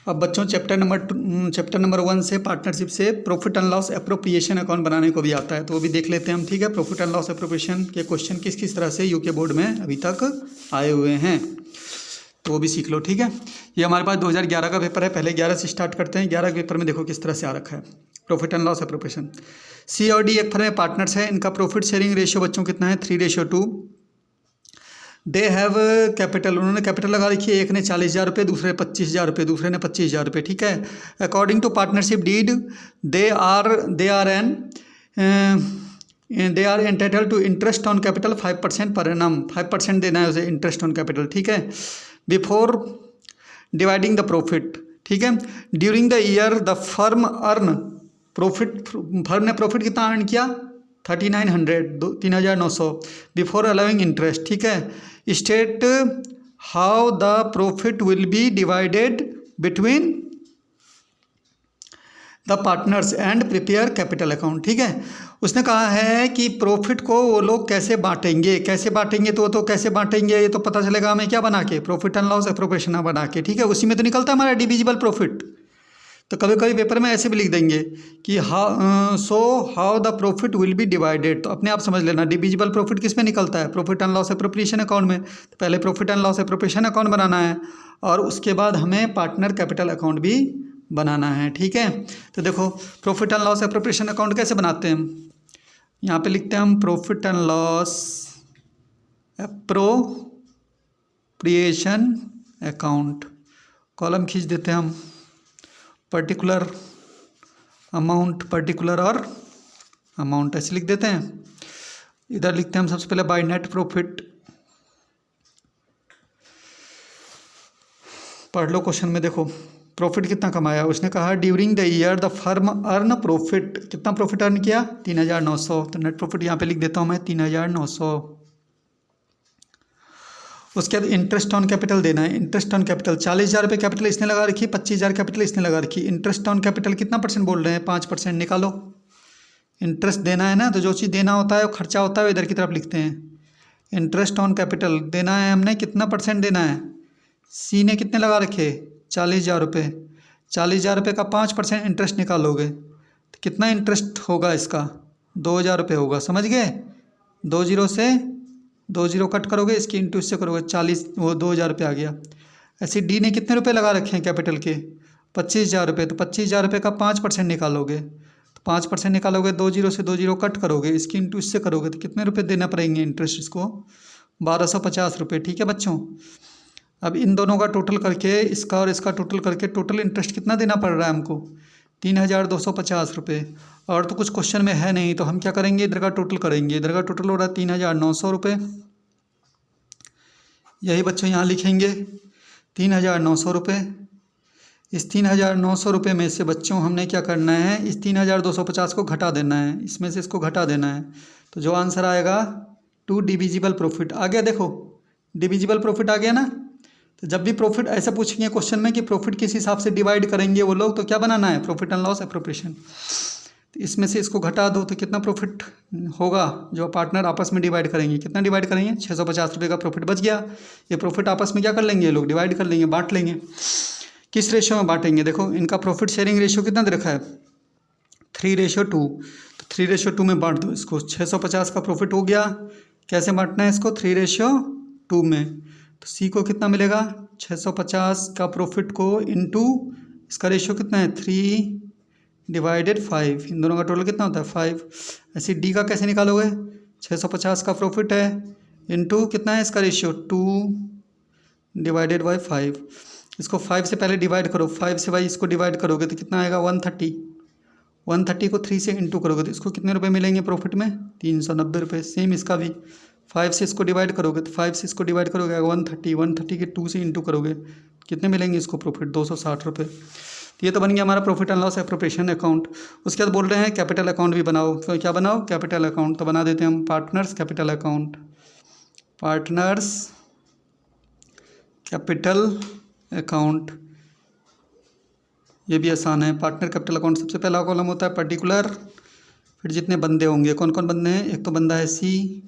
अब बच्चों chapter number 1 से पार्टनरशिप से profit and loss appropriation account बनाने को भी आता है, तो वो भी देख लेते हैं हम। ठीक है, प्रॉफिट एंड लॉस एप्रोप्रिएशन के क्वेश्चन किस किस तरह से यूके बोर्ड में अभी तक आए हुए हैं, तो वो भी सीख लो। ठीक है, ये हमारे पास 2011 का पेपर है, पहले 11 से स्टार्ट करते हैं। 11 के पेपर में देखो किस तरह से आ रखा है प्रॉफिट एंड लॉस एप्रोप्रिएशन। सी और डी एक फर्म में पार्टनर्स है, इनका प्रॉफिट शेयरिंग रेशियो बच्चों कितना है 3:2। दे हैव कैपिटल, उन्होंने कैपिटल लगा रखी है, एक ने 40,000 रुपये, दूसरे 25,000 रुपये, दूसरे ने 25,000 रुपये। ठीक है, according to partnership deed they are entitle to interest on capital 5% per annum, 5% देना है उसे इंटरेस्ट ऑन कैपिटल। ठीक है, बिफोर डिवाइडिंग द प्रॉफिट। ठीक है, during the year the firm earn profit, firm ने प्रॉफिट कितना अर्न किया 3900, 3900 बिफोर अलाउिंग इंटरेस्ट। ठीक है, state how the profit will be divided between the partners and prepare capital account. ठीक है, उसने कहा है कि प्रॉफिट को वो लोग कैसे बांटेंगे, तो कैसे बांटेंगे ये तो पता चलेगा हमें क्या बना के, प्रॉफिट एंड लॉस एप्रोप्रिएशन बना के। ठीक है, उसी में तो निकलता है हमारा डिविजिबल प्रॉफिट। तो कभी कभी पेपर में ऐसे भी लिख देंगे कि how the profit will be divided, तो अपने आप समझ लेना डिविजिबल प्रॉफिट किस में निकलता है, profit and loss appropriation account में। तो पहले profit and loss appropriation account बनाना है और उसके बाद हमें पार्टनर कैपिटल अकाउंट भी बनाना है। ठीक है, तो देखो profit and loss appropriation account कैसे बनाते हैं हम, यहाँ पे लिखते हैं हम profit and loss appropriation account, column खींच देते हैं हम, पर्टिकुलर अमाउंट, पर्टिकुलर और अमाउंट ऐसे लिख देते हैं। इधर लिखते हैं हम सबसे पहले बाय नेट प्रॉफिट। पढ़ लो क्वेश्चन में, देखो प्रॉफिट कितना कमाया, उसने कहा during the year the firm earn profit, कितना प्रॉफिट अर्न किया 3900, तो नेट प्रॉफिट यहाँ पे लिख देता हूँ मैं 3900। उसके बाद इंटरेस्ट ऑन कैपिटल देना है, इंटरेस्ट ऑन कैपिटल 40,000 रुपये कैपिटल इसने लगा रखी, 25,000 कैपिटल इसने लगा रखी। इंटरेस्ट ऑन कैपिटल कितना परसेंट बोल रहे हैं, 5% निकालो। इंटरेस्ट देना है ना, तो जो चीज़ देना होता है वो खर्चा होता है वो इधर की तरफ लिखते हैं। इंटरेस्ट ऑन कैपिटल देना है हमने, कितना परसेंट देना है, सी ने कितने लगा रखे 40,000 रुपये, 40,000 रुपये का 5% इंटरेस्ट निकालोगे तो कितना इंटरेस्ट होगा इसका 2,000 रुपये होगा, समझ गए। 20 से 20 कट करोगे, इसकी इंटू इससे करोगे 40, वो 2,000 रुपये आ गया। ऐसे डी ने कितने रुपए लगा रखे हैं कैपिटल के 25,000 रुपये, तो 25,000 रुपये का 5% निकालोगे, तो 5% निकालोगे 20 से 20 कट करोगे, इसकी इंटू इससे करोगे तो कितने रुपये देना पड़ेंगे इंटरेस्ट इसको 1250 रुपये। ठीक है बच्चों, अब इन दोनों का टोटल करके, इसका और इसका टोटल करके टोटल इंटरेस्ट कितना देना पड़ रहा है हमको 3,250 रुपये। और तो कुछ क्वेश्चन में है नहीं, तो हम क्या करेंगे इधर का टोटल करेंगे, इधर का टोटल हो रहा है 3,900 रुपये। यही बच्चों यहाँ लिखेंगे 3,900 रुपये। इस 3,900 रुपये में से बच्चों हमने क्या करना है, इस 3,250 को घटा देना है, इसमें से इसको घटा देना है, तो जो आंसर आएगा 2 डिविजिबल प्रॉफिट आ गया। देखो डिविजिबल प्रॉफिट आ गया ना, तो जब भी प्रॉफिट ऐसा पूछेंगे क्वेश्चन में कि प्रॉफिट किस हिसाब से डिवाइड करेंगे वो लोग, तो क्या बनाना है प्रॉफिट एंड लॉस एप्रोप्रिएशन। तो इसमें से इसको घटा दो तो कितना प्रॉफिट होगा जो पार्टनर आपस में डिवाइड करेंगे, कितना डिवाइड करेंगे 650 रुपये का प्रॉफिट बच गया। ये प्रॉफिट आपस में क्या कर लेंगे ये लोग, डिवाइड कर लेंगे, बांट लेंगे। किस रेशियो में बांटेंगे, देखो इनका प्रॉफिट शेयरिंग रेशियो कितना दे रखा है 3:2, तो 3:2 में बांट दो इसको। 650 का प्रॉफिट हो गया, कैसे बांटना है इसको 3:2 में, तो सी को कितना मिलेगा 650 का प्रॉफिट को इनटू इसका रेशियो कितना है 3/5, इन दोनों का टोटल कितना होता है 5। ऐसे डी का कैसे निकालोगे, 650 का प्रॉफिट है इनटू कितना है इसका रेशियो 2/5। इसको 5 से पहले डिवाइड करो, 5 से भाई इसको डिवाइड करोगे तो कितना आएगा 130। 130 को 3 से इंटू करोगे तो इसको कितने रुपए मिलेंगे प्रॉफिट में 390 रुपये। सेम इसका भी 5 से इसको डिवाइड करोगे तो 5 से इसको डिवाइड करोगे 130, 130 के 2 से इंटू करोगे कितने मिलेंगे इसको प्रॉफिट 260 रुपये। तो ये तो बन गया हमारा profit and loss appropriation account. उसके बाद बोल रहे हैं कैपिटल अकाउंट भी बनाओ, तो क्या बनाओ कैपिटल अकाउंट, तो बना देते हैं हम partners capital account. Partners capital account, ये भी आसान है। पार्टनर कैपिटल अकाउंट सबसे पहला कॉलम होता है पर्टिकुलर, फिर जितने बंदे होंगे, कौन कौन बंदे हैं, एक तो बंदा है सी,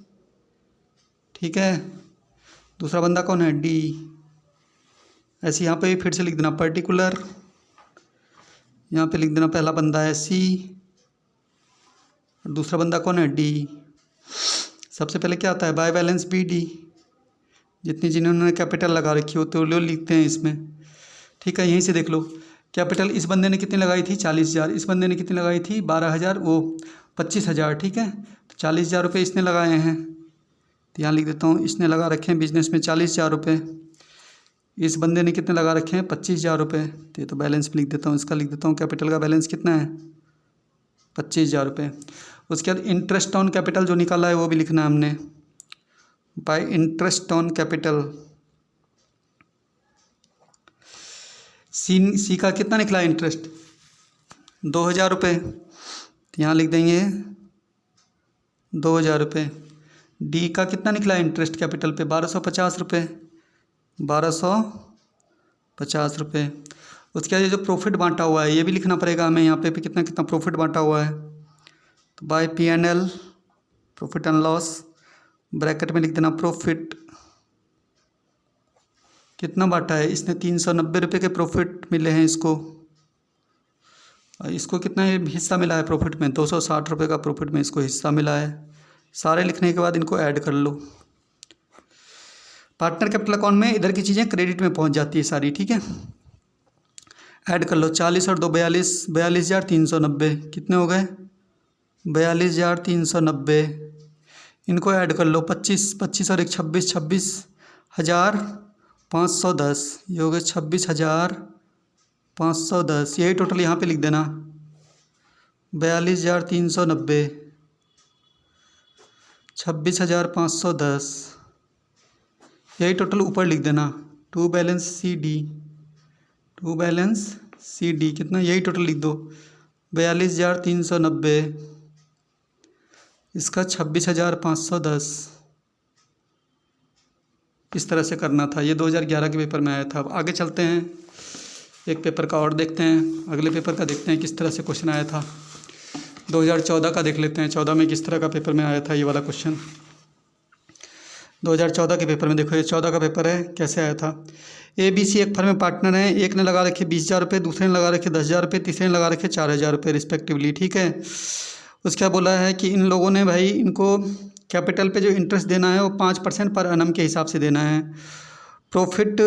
ठीक है, दूसरा बंदा कौन है डी। ऐसे यहाँ पे फिर से लिख देना पर्टिकुलर यहाँ पे लिख देना पहला बंदा है सी और दूसरा बंदा कौन है डी। सबसे पहले क्या आता है बाय बैलेंस बी डी, जितनी जिन्होंने कैपिटल लगा रखी हो तो लो लिखते हैं इसमें, ठीक है। यहीं से देख लो कैपिटल इस बंदे ने कितनी लगाई थी 40,000, इस बंदे ने कितनी लगाई थी 12,000 वो 25,000, ठीक है। तो 40,000 रुपये इसने लगाए हैं, तो यहाँ लिख देता हूँ इसने लगा रखे हैं बिजनेस में 40,000 रुपये। इस बंदे ने कितने लगा रखे हैं 25,000 रुपये, तो ये तो बैलेंस भी लिख देता हूँ, इसका लिख देता हूँ कैपिटल का बैलेंस कितना है 25,000 रुपये। उसके बाद इंटरेस्ट ऑन कैपिटल जो निकाला है वो भी लिखना है हमने, बाय इंटरेस्ट ऑन कैपिटल। सी का कितना निकला इंटरेस्ट 2,000 रुपये, तो यहाँ लिख देंगे 2,000 रुपये। डी का कितना निकला इंटरेस्ट कैपिटल पे 1,250 रुपये, 1,250 रुपये। उसके बाद ये जो प्रॉफिट बांटा हुआ है ये भी लिखना पड़ेगा हमें यहाँ पे कितना कितना प्रॉफिट बांटा हुआ है। तो by P&L profit and loss bracket में लिख देना प्रॉफिट कितना बांटा है इसने 390 रुपये के प्रॉफिट मिले हैं इसको, और इसको कितना हिस्सा मिला है प्रॉफिट में 260 रुपये का प्रॉफिट में इसको हिस्सा मिला है। सारे लिखने के बाद इनको ऐड कर लो। पार्टनर कैपिटल अकाउंट में इधर की चीज़ें क्रेडिट में पहुंच जाती है सारी, ठीक है। ऐड कर लो 40 और 2 42, 42,390 कितने हो गए 42,390। इनको ऐड कर लो 25 25 और 1 26, 26,510 ये हो गए 26,510। यही टोटल यहाँ पे लिख देना 42,390 26,510 यही टोटल ऊपर लिख देना। टू बैलेंस सी डी कितना यही टोटल लिख दो 42,390 इसका 26,510। इस तरह से करना था, ये 2011 के पेपर में आया था। अब आगे चलते हैं, एक पेपर का और देखते हैं, अगले पेपर का देखते हैं किस तरह से क्वेश्चन आया था। 2014 का देख लेते हैं, 14 में किस तरह का पेपर में आया था ये वाला क्वेश्चन। 2014 के पेपर में देखो, ये 14 का पेपर है, कैसे आया था। ABC एक फर्म में पार्टनर हैं, एक ने लगा रखे 20,000 रुपये, दूसरे ने लगा रखे 10,000 रुपये, तीसरे ने लगा रखे 4,000 रुपये रिस्पेक्टिवली, ठीक है। उसके बाद बोला है कि इन लोगों ने भाई इनको कैपिटल पे जो इंटरेस्ट देना है वो 5% पर एनम के हिसाब से देना है। Profit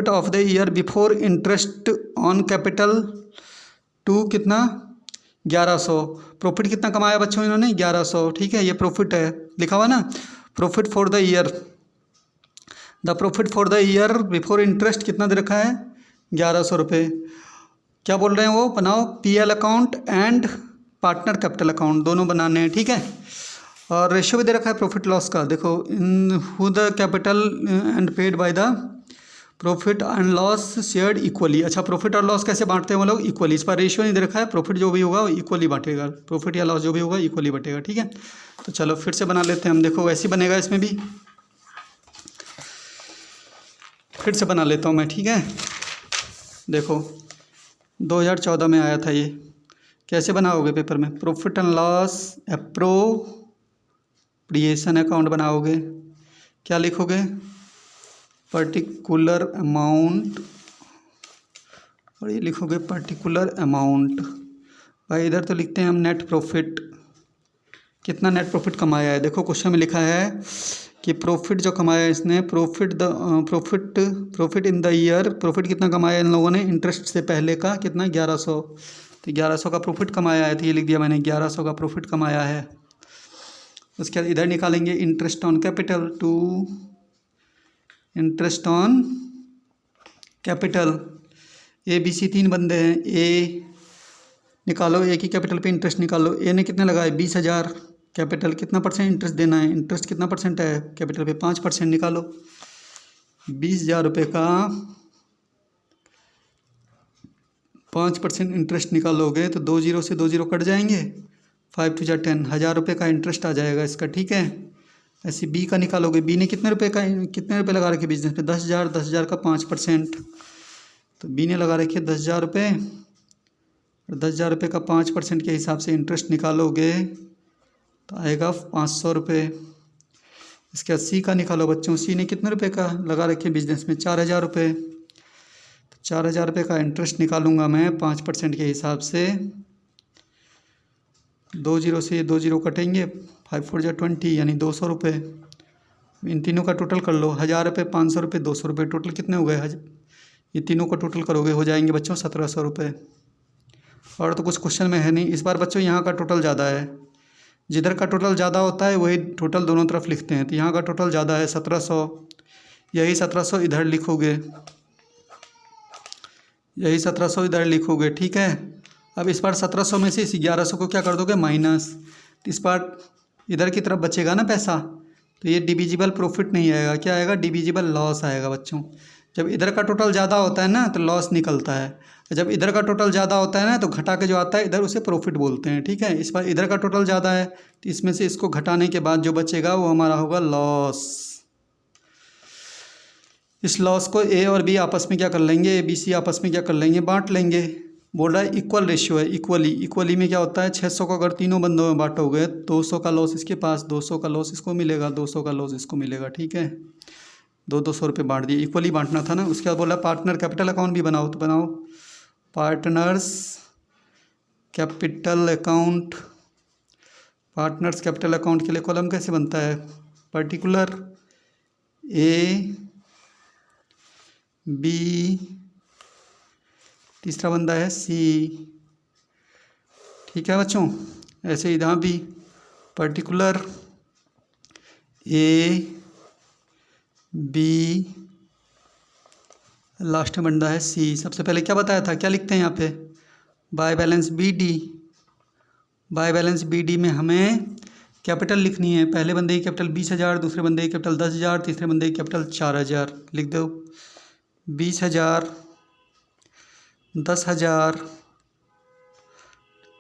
of the year before interest on capital to कितना 1,100। प्रॉफिट कितना कमाया बच्चों इन्होंने 1,100, ठीक है। ये प्रॉफिट है लिखा हुआ ना, profit for the year, the profit for the year before interest कितना दे रखा है 1,100 रुपये। क्या बोल रहे हैं वो बनाओ PL account and partner capital account दोनों बनाने हैं, ठीक है। और रेशियो भी दे रखा है प्रॉफिट लॉस का, देखो in who the capital and paid by the profit and loss shared equally. अच्छा प्रॉफिट और लॉस कैसे बांटते हैं वो लोग इक्वली, इस पर रेशियो नहीं दे रखा है। प्रॉफिट जो भी होगा वो इक्वली बांटेगा, प्रॉफिट या लॉस जो भी होगा इक्वली बांटेगा, ठीक है। तो चलो फिर से बना लेते हैं हम, देखो वैसे ही बनेगा इसमें भी, फिर से बना लेता हूँ मैं, ठीक है। देखो 2014 में आया था ये, कैसे बनाओगे पेपर में, profit and loss appropriation account बनाओगे। क्या लिखोगे पर्टिकुलर अमाउंट, और ये लिखोगे पर्टिकुलर अमाउंट। भाई इधर तो लिखते हैं हम नेट प्रॉफिट, कितना नेट प्रॉफिट कमाया है। देखो क्वेश्चन में लिखा है कि प्रॉफिट जो कमाया है इसने, profit in the year, profit कितना कमाया इन लोगों ने इंटरेस्ट से पहले का कितना 1,100। तो 1,100 का प्रॉफिट कमाया है, तो ये लिख दिया मैंने 1,100 का प्रॉफिट कमाया है। उसके बाद इधर निकालेंगे interest on capital to interest on capital. ABC 3 बंदे हैं, ए निकालो, ए की कैपिटल पे इंटरेस्ट निकालो। ए ने कितने लगाए 20,000, कैपिटल कितना परसेंट इंटरेस्ट देना है, इंटरेस्ट कितना परसेंट है कैपिटल पे 5% निकालो। 20,000 रुपये का 5% इंटरेस्ट निकालोगे तो 2 0 से 2 0 कट जाएंगे, 5 2 10, 1,000 रुपये का इंटरेस्ट आ जाएगा इसका, ठीक है। ऐसे बी का निकालोगे, बी ने कितने रुपये लगा रखे बिजनेस पे 10,000, 10,000 का 5%, तो बी ने लगा रखे 10,000 रुपये, और 10,000 रुपये का 5% के हिसाब से इंटरेस्ट निकालोगे तो आएगा 500 रुपये। इसके बाद सी का निकालो बच्चों, सी ने कितने रुपये का लगा रखे बिजनेस में 4,000 रुपये, तो 4,000 रुपये का इंटरेस्ट निकालूंगा मैं 5% के हिसाब से। 2 जीरो से 2 जीरो कटेंगे, 5 4 जा 20 यानी 200 रुपये। इन तीनों का टोटल कर लो, 1,000 रुपये, 500 रुपये, 200 रुपये, टोटल कितने हो गए? ये तीनों का टोटल करोगे हो जाएंगे बच्चों 1,700 रुपये। और तो कुछ क्वेश्चन में है नहीं। इस बार बच्चों यहाँ का टोटल ज़्यादा है, जिधर का टोटल ज़्यादा होता है वही टोटल दोनों तरफ लिखते हैं। तो यहाँ का टोटल ज़्यादा है 1700, यही 1700 इधर लिखोगे, यही 1700 इधर लिखोगे, ठीक है। अब इस बार 1700 में से इस 1100 को क्या कर दोगे? माइनस। इस बार इधर की तरफ बचेगा ना पैसा, तो ये डिविजिबल प्रॉफिट नहीं आएगा, क्या आएगा? डिविजिबल लॉस आएगा बच्चों। जब इधर का टोटल ज़्यादा होता है ना तो लॉस निकलता है, जब इधर का टोटल ज़्यादा होता है ना तो घटा के जो आता है इधर उसे प्रॉफिट बोलते हैं, ठीक है। इस बार इधर का टोटल ज़्यादा है तो इसमें से इसको घटाने के बाद जो बचेगा वो हमारा होगा लॉस। इस लॉस को ए और बी आपस में क्या कर लेंगे? ए बी सी आपस में क्या कर लेंगे? बांट लेंगे। बोल रहा है इक्वल रेशियो है, इक्वली। इक्वली में क्या होता है? 600 को अगर तीनों बंदों में बांटोगे, 200 का लॉस इसके पास, 200 का लॉस इसको मिलेगा, 200 का लॉस इसको मिलेगा, ठीक है। 200 रुपये बांट दिए, इक्वली बांटना था ना। उसके बाद बोला पार्टनर कैपिटल अकाउंट भी बनाओ, तो बनाओ partners capital account. Partners capital account के लिए कॉलम कैसे बनता है? पर्टिकुलर ए बी, तीसरा बंदा है सी, ठीक है बच्चों। ऐसे ही यहाँ भी पर्टिकुलर ए बी, लास्ट में बंदा है सी। सबसे पहले क्या बताया था, क्या लिखते हैं यहाँ पे? By balance B D. By balance B D में हमें कैपिटल लिखनी है। पहले बंदे की कैपिटल 20,000, दूसरे बंदे की कैपिटल 10,000, तीसरे बंदे की कैपिटल 4,000। लिख दो 20,000, 10,000,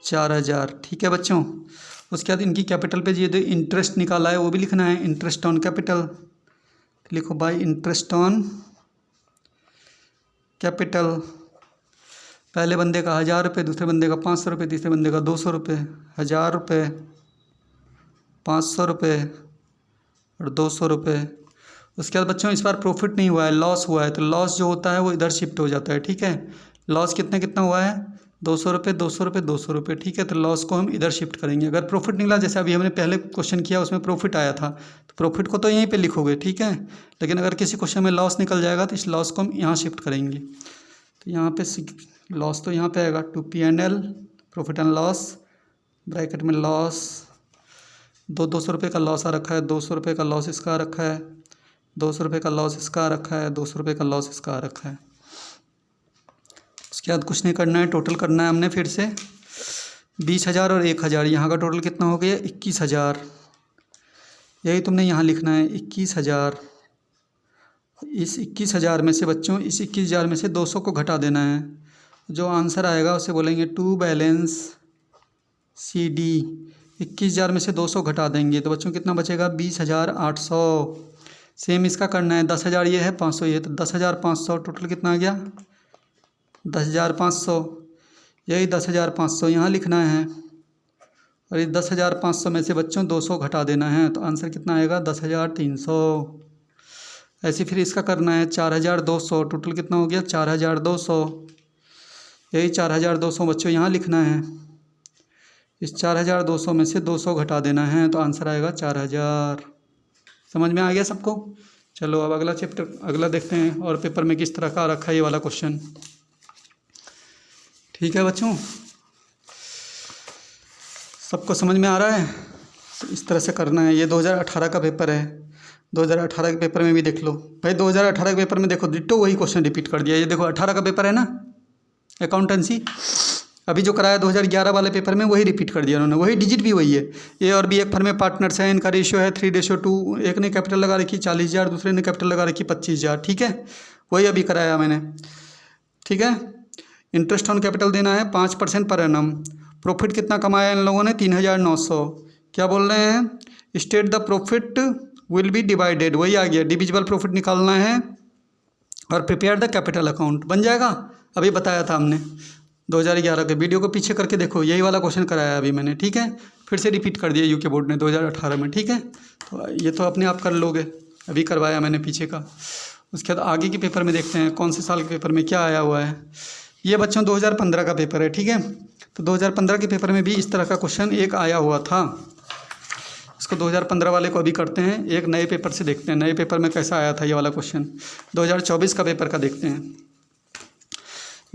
4,000, ठीक है बच्चों। उसके बाद इनकी कैपिटल पे ये इंटरेस्ट निकाला है वो भी लिखना है, इंटरेस्ट ऑन कैपिटल। लिखो बाय इंटरेस्ट ऑन कैपिटल। पहले बंदे का 1,000 रुपये, दूसरे बंदे का 500 रुपये, तीसरे बंदे का 200 रुपये। 1,000 रुपये, 500 रुपये और 200 रुपये। उसके बाद बच्चों इस बार प्रॉफिट नहीं हुआ है, लॉस हुआ है, तो लॉस जो होता है वो इधर शिफ्ट हो जाता है, ठीक है। लॉस कितना हुआ है? 200 रुपये, 200 रुपये, 200 रुपये, ठीक है। तो लॉस को हम इधर शिफ्ट करेंगे। अगर प्रॉफिट निकला, जैसे अभी हमने पहले क्वेश्चन किया उसमें प्रॉफिट आया था, तो प्रॉफिट को तो यहीं पे लिखोगे, ठीक है। लेकिन अगर किसी क्वेश्चन में लॉस निकल जाएगा तो इस लॉस को हम यहाँ शिफ्ट करेंगे। तो यहाँ पे लॉस तो यहाँ पे आएगा 2P&L, profit and loss, bracket में लॉस। 200 रुपये का लॉस आ रखा है, 200 रुपये का लॉस इसका आ रखा है, 200 रुपये का लॉस इसका आ रखा है, 200 रुपये का लॉस इसका आ रखा है। उसके बाद कुछ नहीं करना है, टोटल करना है हमने फिर से। 20,000 और 1,000, यहाँ का टोटल कितना हो गया? 21,000। यही तुमने यहाँ लिखना है 21,000। इस 21,000 में से बच्चों, इस 21,000 में से 200 को घटा देना है। जो आंसर आएगा उसे बोलेंगे टू बैलेंस सी डी। 21,000 में से 200 घटा देंगे तो बच्चों कितना बचेगा? 20,800। सेम इसका करना है, 10,000 ये है, 500 ये, तो 10,500। टोटल कितना आ गया? 10,500। यही 10,500 यहाँ लिखना है। और इस 10,500 में से बच्चों 200 घटा देना है, तो आंसर कितना आएगा? 10,300। ऐसे फिर इसका करना है 4,200। टोटल कितना हो गया? 4,200। यही 4,200 बच्चों यहाँ लिखना है। इस 4,200 में से 200 घटा देना है, तो आंसर आएगा 4,000। समझ में आ गया सबको? चलो अब अगला चैप्टर, अगला देखते हैं और पेपर में किस तरह का रखा है ये वाला क्वेश्चन। ठीक है बच्चों, सबको समझ में आ रहा है? तो इस तरह से करना है। ये 2018 का पेपर है, 2018 के पेपर में भी देख लो भाई। 2018 के पेपर में देखो डिट्टो वही क्वेश्चन रिपीट कर दिया। ये देखो 18 का पेपर है ना अकाउंटेंसी, अभी जो कराया 2011 वाले पेपर में वही रिपीट कर दिया उन्होंने, वही डिजिट भी वही है। ए और बी एक फर्म में पार्टनर्स हैं, इनका रेशियो है 3:2। एक ने कैपिटल लगा रखी 40,000, दूसरे ने कैपिटल लगा रखी 25,000, ठीक है। वही अभी कराया मैंने, ठीक है। इंटरेस्ट ऑन कैपिटल देना है 5% पर एनम। प्रॉफिट कितना कमाया इन लोगों ने? 3,900। क्या बोल रहे हैं? State the profit will be divided, वही आ गया। डिविजिबल प्रॉफिट निकालना है और प्रिपेयर द कैपिटल अकाउंट, बन जाएगा। अभी बताया था हमने 2011 के, वीडियो को पीछे करके देखो, यही वाला क्वेश्चन कराया अभी मैंने, ठीक है। फिर से रिपीट कर दिया यूके बोर्ड ने 2018 में, ठीक है। तो ये तो अपने आप कर लोगे, अभी करवाया मैंने पीछे का। उसके बाद आगे के पेपर में देखते हैं कौन से साल के पेपर में क्या आया हुआ है। ये बच्चों 2015 का पेपर है, ठीक है। तो 2015 के पेपर में भी इस तरह का क्वेश्चन एक आया हुआ था। इसको 2015 वाले को अभी करते हैं, एक नए पेपर से देखते हैं नए पेपर में कैसा आया था ये वाला क्वेश्चन। 2024 का पेपर का देखते हैं।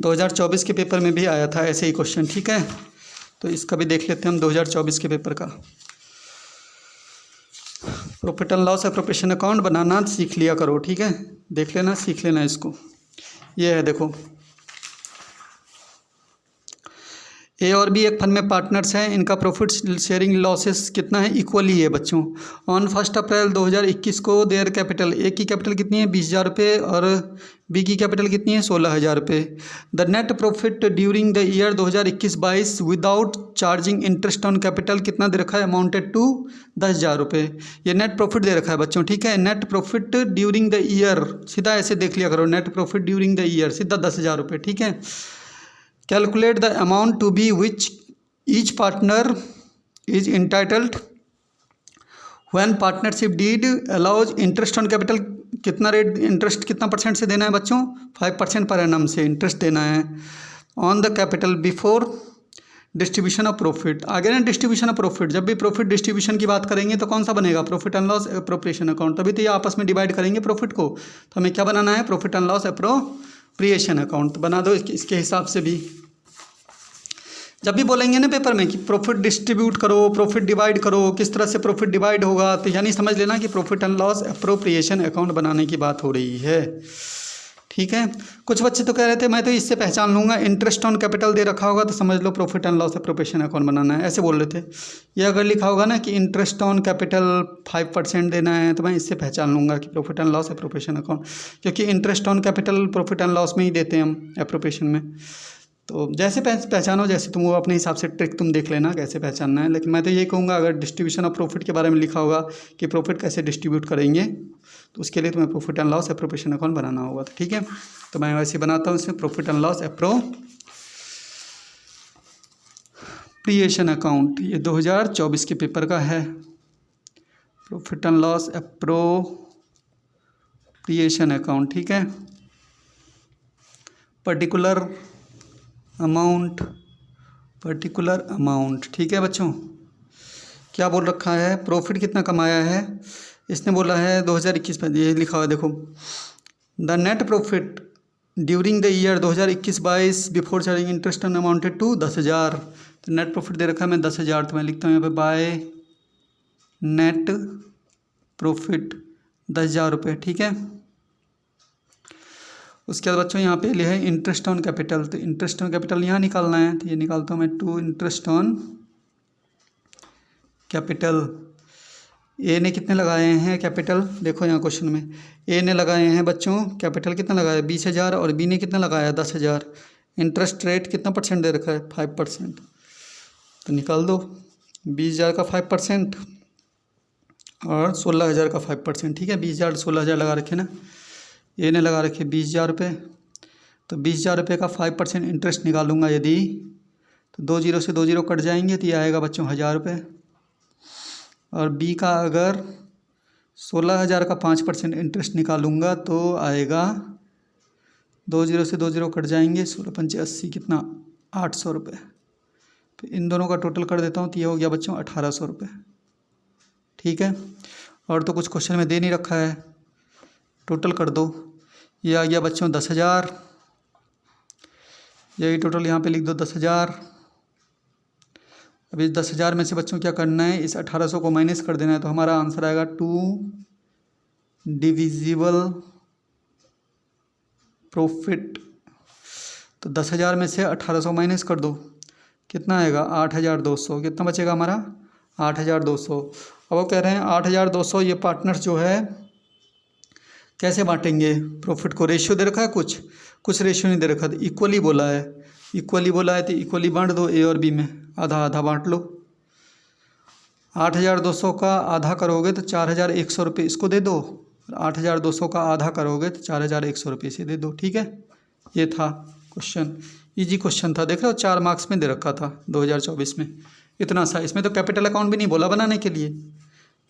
2024 के पेपर में भी आया था ऐसे ही क्वेश्चन, ठीक है। तो इसका भी देख लेते हैं हम 2024 के पेपर का। Profit and loss appropriation account बनाना सीख लिया करो, ठीक है, देख लेना, सीख लेना इसको। ये है देखो, ए और बी एक फंड में पार्टनर्स हैं, इनका प्रॉफिट शेयरिंग लॉसेस कितना है, इक्वली है बच्चों। ऑन 1 अप्रैल 2021 को देयर कैपिटल, ए की कैपिटल कितनी है 20,000 रुपये और बी की कैपिटल कितनी है 16,000 रुपये। The net profit during the year 2021-22 without charging interest on capital कितना दे रखा है, अमाउंटेड टू 10,000 रुपये। ये नेट प्रॉफिट दे रखा है बच्चों, ठीक है। Net profit during the year सीधा ऐसे देख लिया करो, net profit during the year सीधा 10,000 रुपये, ठीक है। Calculate the amount to be which each partner is entitled when partnership deed allows interest on capital, कितना रेट इंटरेस्ट कितना परसेंट से देना है बच्चों, 5% पर एनम से इंटरेस्ट देना है on the capital before distribution of profit. आगे ना डिस्ट्रीब्यूशन ऑफ प्रॉफिट, जब भी प्रॉफिट डिस्ट्रीब्यूशन की बात करेंगे तो कौन सा बनेगा, profit and loss appropriation account. तभी तो ये आपस में डिवाइड करेंगे प्रॉफिट को, तो हमें क्या बनाना है, profit and loss appropriation account. तो बना दो इसके हिसाब से भी। जब भी बोलेंगे ना पेपर में कि प्रॉफिट डिस्ट्रीब्यूट करो, प्रॉफिट डिवाइड करो, किस तरह से प्रॉफिट डिवाइड होगा, तो यानी समझ लेना कि profit and loss appropriation account बनाने की बात हो रही है, ठीक है। कुछ बच्चे तो कह रहे थे मैं तो इससे पहचान लूँगा, इंटरेस्ट ऑन कैपिटल दे रखा होगा तो समझ लो profit and loss appropriation account बनाना है, ऐसे बोल रहे थे। ये अगर लिखा होगा ना कि इंटरेस्ट ऑन कैपिटल 5% देना है तो मैं इससे पहचान लूँगा कि profit and loss appropriation account, क्योंकि interest on capital profit and loss में ही देते हैं हम एप्रोप्रिएशन में। तो जैसे पहचानो, जैसे तुम वो अपने हिसाब से ट्रिक तुम देख लेना कैसे पहचानना है। लेकिन मैं तो ये कहूँगा अगर डिस्ट्रीब्यूशन ऑफ प्रॉफिट के बारे में लिखा होगा कि प्रॉफिट कैसे डिस्ट्रीब्यूट करेंगे तो उसके लिए तुम्हें profit and loss appropriation account बनाना होगा, तो ठीक है। तो मैं वैसे बनाता हूँ इसमें profit and loss appropriation account. ये 2024 के पेपर का है, profit and loss appropriation account, ठीक है। पर्टिकुलर अमाउंट, ठीक है बच्चों। क्या बोल रखा है, प्रॉफिट कितना कमाया है, इसने बोला है 2021 में, ये लिखा हुआ है देखो, the net profit during the year 2021-22 before charging interest on amounted to 10,000। तो नेट प्रॉफिट दे रखा है मैं 10,000, तो मैं लिखता हूँ यहाँ पे बाय नेट प्रॉफिट 10,000 रुपये, ठीक है। उसके बाद बच्चों यहाँ पे लिखा है इंटरेस्ट ऑन कैपिटल, तो इंटरेस्ट ऑन कैपिटल यहाँ निकालना है, तो ये निकालता हूँ मैं टू इंटरेस्ट ऑन कैपिटल। ए ने कितने लगाए हैं कैपिटल, देखो यहाँ क्वेश्चन में ए ने लगाए हैं बच्चों कैपिटल कितना लगाया 20,000 और बी ने कितना लगाया 10,000। इंटरेस्ट रेट कितना परसेंट दे रखा है 5%, तो निकाल दो 20,000 का 5% और 16,000 का 5%, ठीक है। 20,000 16,000 लगा रखे ना, ए ने लगा रखे 20,000 रुपये, तो 20,000 रुपये का 5% इंटरेस्ट निकालूंगा यदि, तो 2 0 से 2 0 कट जाएंगे, तो ये आएगा बच्चों 1,000 रुपये। और बी का अगर 16,000 का 5% इंटरेस्ट निकालूंगा तो आएगा 2 0 से 2 0 कट जाएंगे, 16 पंचे 80 कितना 800 रुपये। तो इन दोनों का टोटल कर देता हूँ, तो ये हो गया बच्चों 1,800 रुपये, ठीक है। और तो कुछ क्वेश्चन में दे नहीं रखा है, टोटल कर दो, ये आ गया बच्चों 10,000, यही टोटल यहाँ पे लिख दो 10,000। अब इस 10,000 में से बच्चों क्या करना है, इस 1,800 को माइनस कर देना है, तो हमारा आंसर आएगा 2 डिविजिबल प्रॉफिट। तो 10,000 में से 1,800 माइनस कर दो, कितना आएगा 8,200, कितना बचेगा हमारा 8,200। अब वो कह रहे हैं 8,200 ये पार्टनर्स जो है कैसे बांटेंगे प्रॉफिट को, रेशियो दे रखा है, कुछ रेशियो नहीं दे रखा, तो इक्वली बोला है, तो इक्वली बांट दो ए और बी में, आधा आधा बांट लो। 8,200 का आधा करोगे तो 4,100 रुपये इसको दे दो, और 8,200 का आधा करोगे तो 4,100 रुपये से दे दो, ठीक है। ये था क्वेश्चन, इजी क्वेश्चन था, देख रहे हो 4 मार्क्स में दे रखा था 2024 में, इतना सा। इसमें तो कैपिटल अकाउंट भी नहीं बोला बनाने के लिए,